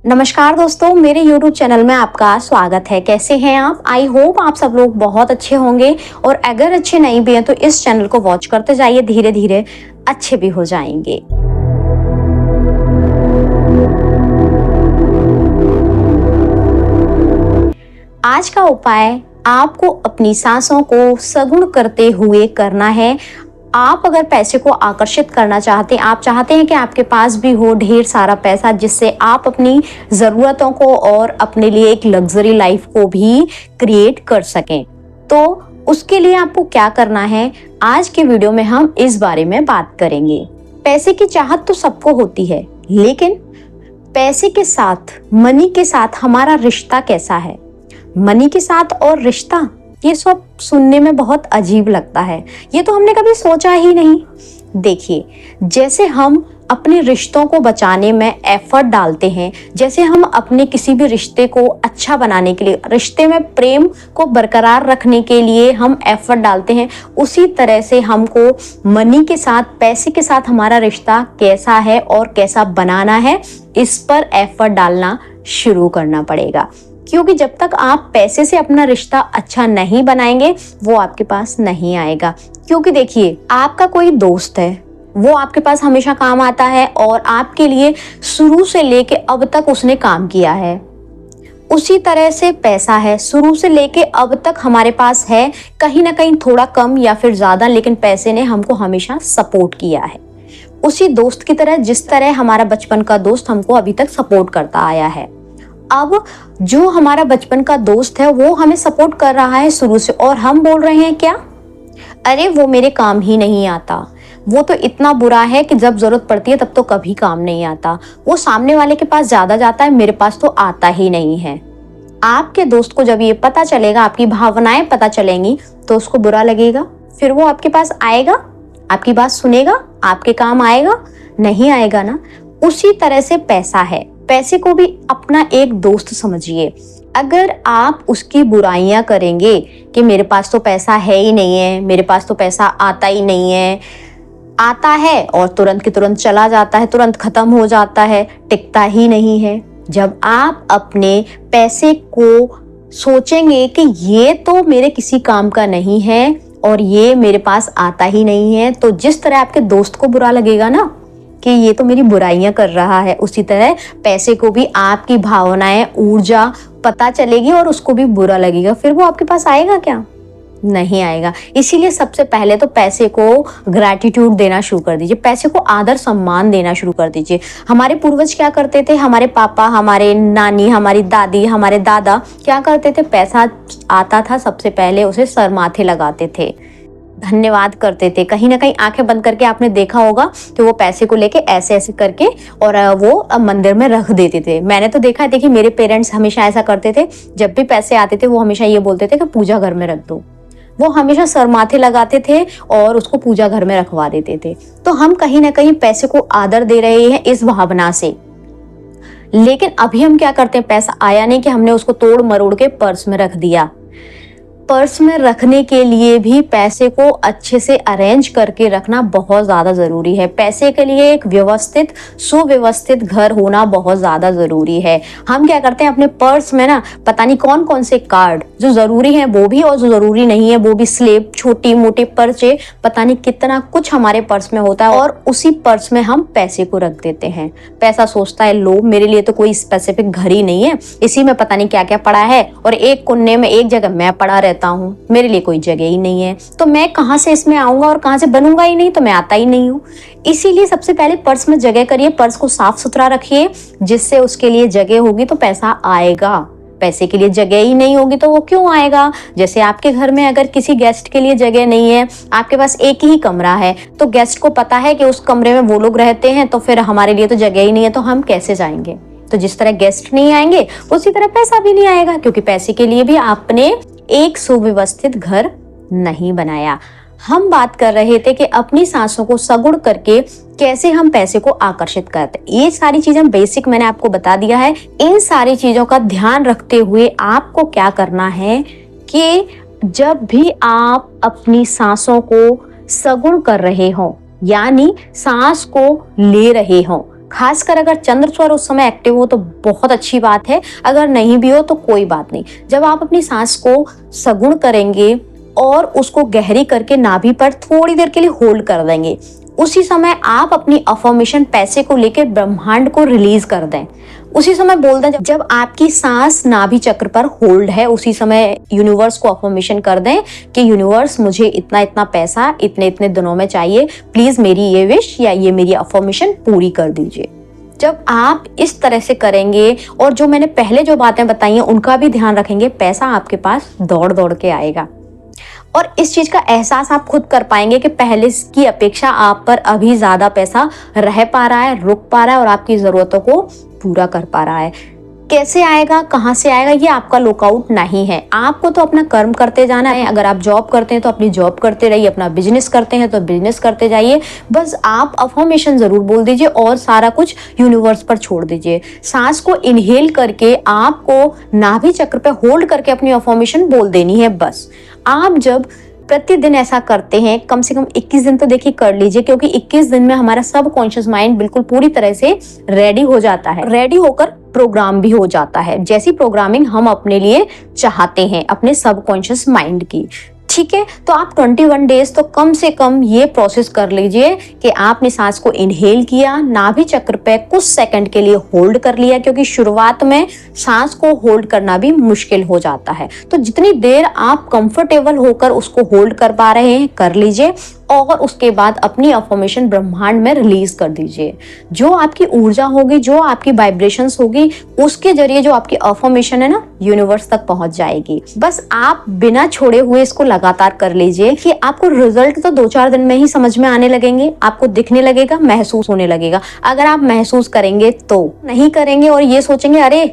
नमस्कार दोस्तों, मेरे YouTube चैनल में आपका स्वागत है। कैसे हैं आप? आई होप आप सब लोग बहुत अच्छे होंगे और अगर अच्छे नहीं भी हैं तो इस चैनल को वॉच करते जाइए, धीरे धीरे अच्छे भी हो जाएंगे। आज का उपाय आपको अपनी सांसों को सगुण करते हुए करना है। आप अगर पैसे को आकर्षित करना चाहते हैं, आप चाहते हैं कि आपके पास भी हो ढेर सारा पैसा जिससे आप अपनी ज़रूरतों को और अपने लिए एक लग्जरी लाइफ को भी क्रिएट कर सकें, तो उसके लिए आपको क्या करना है, आज के वीडियो में हम इस बारे में बात करेंगे। पैसे की चाहत तो सबको होती है, लेकिन पैसे के साथ, मनी के साथ हमारा रिश्ता कैसा है? मनी के साथ और रिश्ता, ये सब सुनने में बहुत अजीब लगता है। ये तो हमने कभी सोचा ही नहीं। देखिए, जैसे हम अपने रिश्तों को बचाने में एफर्ट डालते हैं, जैसे हम अपने किसी भी रिश्ते को अच्छा बनाने के लिए, रिश्ते में प्रेम को बरकरार रखने के लिए हम एफर्ट डालते हैं, उसी तरह से हमको मनी के साथ, पैसे के साथ हमारा रिश्ता कैसा है और कैसा बनाना है, इस पर एफर्ट डालना शुरू करना पड़ेगा। क्योंकि जब तक आप पैसे से अपना रिश्ता अच्छा नहीं बनाएंगे, वो आपके पास नहीं आएगा। क्योंकि देखिए, आपका कोई दोस्त है, वो आपके पास हमेशा काम आता है और आपके लिए शुरू से लेके अब तक उसने काम किया है। उसी तरह से पैसा है, शुरू से लेके अब तक हमारे पास है, कहीं ना कहीं थोड़ा कम या फिर ज्यादा, लेकिन पैसे ने हमको हमेशा सपोर्ट किया है। उसी दोस्त की तरह, जिस तरह हमारा बचपन का दोस्त हमको अभी तक सपोर्ट करता आया है। अब जो हमारा बचपन का दोस्त है वो हमें सपोर्ट कर रहा है शुरू से, और हम बोल रहे हैं क्या? अरे वो मेरे काम ही नहीं आता, वो तो इतना बुरा है कि जब जरूरत पड़ती है तब तो कभी काम नहीं आता, वो सामने वाले के पास ज्यादा जाता है, मेरे पास तो आता ही नहीं है। आपके दोस्त को जब ये पता चलेगा, आपकी भावनाएं पता चलेंगी, तो उसको बुरा लगेगा। फिर वो आपके पास आएगा, आपकी बात सुनेगा, आपके काम आएगा? नहीं आएगा ना। उसी तरह से पैसा है, पैसे को भी अपना एक दोस्त समझिए। अगर आप उसकी बुराइयां करेंगे कि मेरे पास तो पैसा है ही नहीं है, मेरे पास तो पैसा आता ही नहीं है, आता है और तुरंत की तुरंत चला जाता है, तुरंत खत्म हो जाता है, टिकता ही नहीं है। जब आप अपने पैसे को सोचेंगे कि ये तो मेरे किसी काम का नहीं है और ये मेरे पास आता ही नहीं है, तो जिस तरह आपके दोस्त को बुरा लगेगा ना कि ये तो मेरी बुराइयां कर रहा है, उसी तरह पैसे को भी आपकी भावनाएं, ऊर्जा पता चलेगी और उसको भी बुरा लगेगा। फिर वो आपके पास आएगा क्या? नहीं आएगा। इसीलिए सबसे पहले तो पैसे को ग्रैटिट्यूड देना शुरू कर दीजिए, पैसे को आदर सम्मान देना शुरू कर दीजिए। हमारे पूर्वज क्या करते थे? हमारे पापा, हमारे नानी, हमारी दादी, हमारे दादा क्या करते थे? पैसा आता था, सबसे पहले उसे सर माथे लगाते थे, धन्यवाद करते थे। कहीं ना कहीं आंखें बंद करके आपने देखा होगा कि वो पैसे को लेके ऐसे ऐसे करके और वो मंदिर में रख देते थे। मैंने तो देखा है, देखिए मेरे पेरेंट्स हमेशा ऐसा करते थे। जब भी पैसे आते थे वो हमेशा ये बोलते थे कि पूजा घर में रख दो। वो हमेशा सर माथे लगाते थे और उसको पूजा घर में रखवा देते थे। तो हम कहीं ना कहीं पैसे को आदर दे रहे हैं इस भावना से। लेकिन अभी हम क्या करते हैं? पैसा आया नहीं कि हमने उसको तोड़ मरोड़ के पर्स में रख दिया। पर्स में रखने के लिए भी पैसे को अच्छे से अरेंज करके रखना बहुत ज़्यादा ज़रूरी है। पैसे के लिए एक व्यवस्थित, सुव्यवस्थित घर होना बहुत ज़्यादा ज़रूरी है। हम क्या करते हैं? अपने पर्स में ना पता नहीं कौन कौन से कार्ड, जो ज़रूरी हैं वो भी और जो ज़रूरी नहीं है वो भी, स्लेब, छोटी मोटी पर्चे, पता नहीं कितना कुछ हमारे पर्स में होता है और उसी पर्स में हम पैसे को रख देते हैं। पैसा सोचता है, लो मेरे लिए तो कोई स्पेसिफिक घर ही नहीं है, इसी में पता नहीं क्या क्या पड़ा है और एक कोने में एक जगह मैं पड़ा रहता हूँ, मेरे लिए कोई जगह ही नहीं है, तो मैं कहां से इसमें आऊंगा और कहां से बनूंगा ही नहीं, तो मैं आता ही नहीं हूँ। इसीलिए सबसे पहले पर्स में जगह करिए, पर्स को साफ सुथरा रखिए, जिससे उसके लिए जगह होगी तो पैसा आएगा। पैसे के लिए जगह ही नहीं होगी तो वो क्यों आएगा? जैसे आपके घर में अगर किसी गेस्ट के लिए जगह नहीं है, आपके पास एक ही कमरा है, तो गेस्ट को पता है कि उस कमरे में वो लोग रहते हैं, तो फिर हमारे लिए तो जगह ही नहीं है, तो हम कैसे जाएंगे? तो जिस तरह गेस्ट नहीं आएंगे उसी तरह पैसा भी नहीं आएगा, क्योंकि पैसे के लिए भी आपने एक सुव्यवस्थित घर नहीं बनाया। हम बात कर रहे थे कि अपनी सांसों को सगुण करके कैसे हम पैसे को आकर्षित करते हैं। ये सारी चीजें बेसिक मैंने आपको बता दिया है। इन सारी चीजों का ध्यान रखते हुए आपको क्या करना है कि जब भी आप अपनी सांसों को सगुण कर रहे हो, यानी सांस को ले रहे हो, खासकर अगर चंद्र स्वर उस समय एक्टिव हो तो बहुत अच्छी बात है, अगर नहीं भी हो तो कोई बात नहीं। जब आप अपनी सांस को सगुण करेंगे और उसको गहरी करके नाभि पर थोड़ी देर के लिए होल्ड कर देंगे, उसी समय आप अपनी अफर्मेशन पैसे को लेकर ब्रह्मांड को रिलीज कर दें। उसी समय बोल दें, जब आपकी सांस नाभि चक्र पर होल्ड है उसी समय यूनिवर्स को अफर्मेशन कर दें कि यूनिवर्स मुझे इतना इतना पैसा इतने इतने दिनों में चाहिए, प्लीज मेरी ये विश या ये मेरी अफर्मेशन पूरी कर दीजिए। जब आप इस तरह से करेंगे और जो मैंने पहले जो बातें बताई हैं उनका भी ध्यान रखेंगे, पैसा आपके पास दौड़ दौड़ के आएगा। और इस चीज का एहसास आप खुद कर पाएंगे कि पहले की अपेक्षा आप पर अभी ज्यादा पैसा रह पा रहा है, रुक पा रहा है और आपकी जरूरतों को पूरा कर पा रहा है। कैसे आएगा, कहाँ से आएगा, ये आपका लुकआउट नहीं है। आपको तो अपना कर्म करते जाना है। अगर आप जॉब करते हैं तो अपनी जॉब करते रहिए, अपना बिजनेस करते हैं तो बिजनेस करते जाइए। बस आप अफर्मेशन जरूर बोल दीजिए और सारा कुछ यूनिवर्स पर छोड़ दीजिए। सांस को इनहेल करके आपको नाभि चक्र पे होल्ड करके अपनी अफर्मेशन बोल देनी है बस। आप जब प्रतिदिन ऐसा करते हैं, कम से कम 21 दिन तो देखिए कर लीजिए, क्योंकि 21 दिन में हमारा सब कॉन्शियस माइंड बिल्कुल पूरी तरह से रेडी हो जाता है, रेडी होकर प्रोग्राम भी हो जाता है, जैसी प्रोग्रामिंग हम अपने लिए चाहते हैं अपने सबकॉन्शियस माइंड की। ठीक है, तो आप 21 डेज तो कम से कम ये प्रोसेस कर लीजिए कि आपने सांस को इनहेल किया, नाभि चक्र पे कुछ सेकंड के लिए होल्ड कर लिया, क्योंकि शुरुआत में सांस को होल्ड करना भी मुश्किल हो जाता है। तो जितनी देर आप कंफर्टेबल होकर उसको होल्ड कर पा रहे हैं कर लीजिए और उसके बाद अपनी अफर्मेशन ब्रह्मांड में रिलीज कर दीजिए। जो आपकी ऊर्जा होगी, जो आपकी वाइब्रेशंस होगी, उसके जरिए जो आपकी अफर्मेशन है ना यूनिवर्स तक पहुंच जाएगी। बस आप बिना छोड़े हुए इसको लगातार कर लीजिए कि आपको रिजल्ट तो 2-4 दिन में ही समझ में आने लगेंगे, आपको दिखने लगेगा, महसूस होने लगेगा। अगर आप महसूस करेंगे तो, नहीं करेंगे और ये सोचेंगे अरे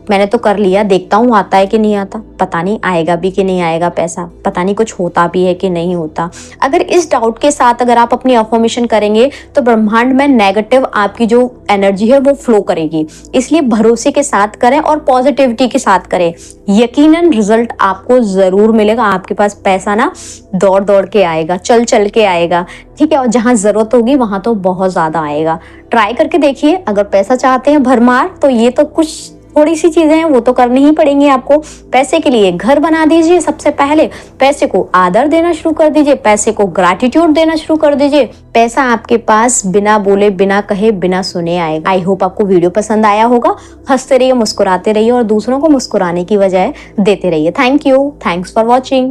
मैंने तो कर लिया, देखता हूँ आता है कि नहीं आता, पता नहीं आएगा भी कि नहीं आएगा पैसा, पता नहीं कुछ होता भी है कि नहीं होता। अगर इस डाउट के साथ अगर आप अपनी अफर्मेशन करेंगे तो ब्रह्मांड में नेगेटिव आपकी जो एनर्जी है वो फ्लो करेगी। इसलिए भरोसे के साथ करें और पॉजिटिविटी के साथ करें, यकीनन रिजल्ट आपको जरूर मिलेगा। आपके पास पैसा ना दौड़ दौड़ के आएगा, चल चल के आएगा। ठीक है, और जहां जरूरत होगी वहां तो बहुत ज्यादा आएगा। ट्राई करके देखिए। अगर पैसा चाहते हैं भरमार तो ये तो कुछ थोड़ी सी चीजें हैं वो तो करनी ही पड़ेंगी आपको। पैसे के लिए घर बना दीजिए, सबसे पहले पैसे को आदर देना शुरू कर दीजिए, पैसे को ग्रैटिट्यूड देना शुरू कर दीजिए। पैसा आपके पास बिना बोले, बिना कहे, बिना सुने आएगा। आई होप आपको वीडियो पसंद आया होगा। हंसते रहिए, मुस्कुराते रहिए और दूसरों को मुस्कुराने की वजह देते रहिए। Thank you, thanks for watching.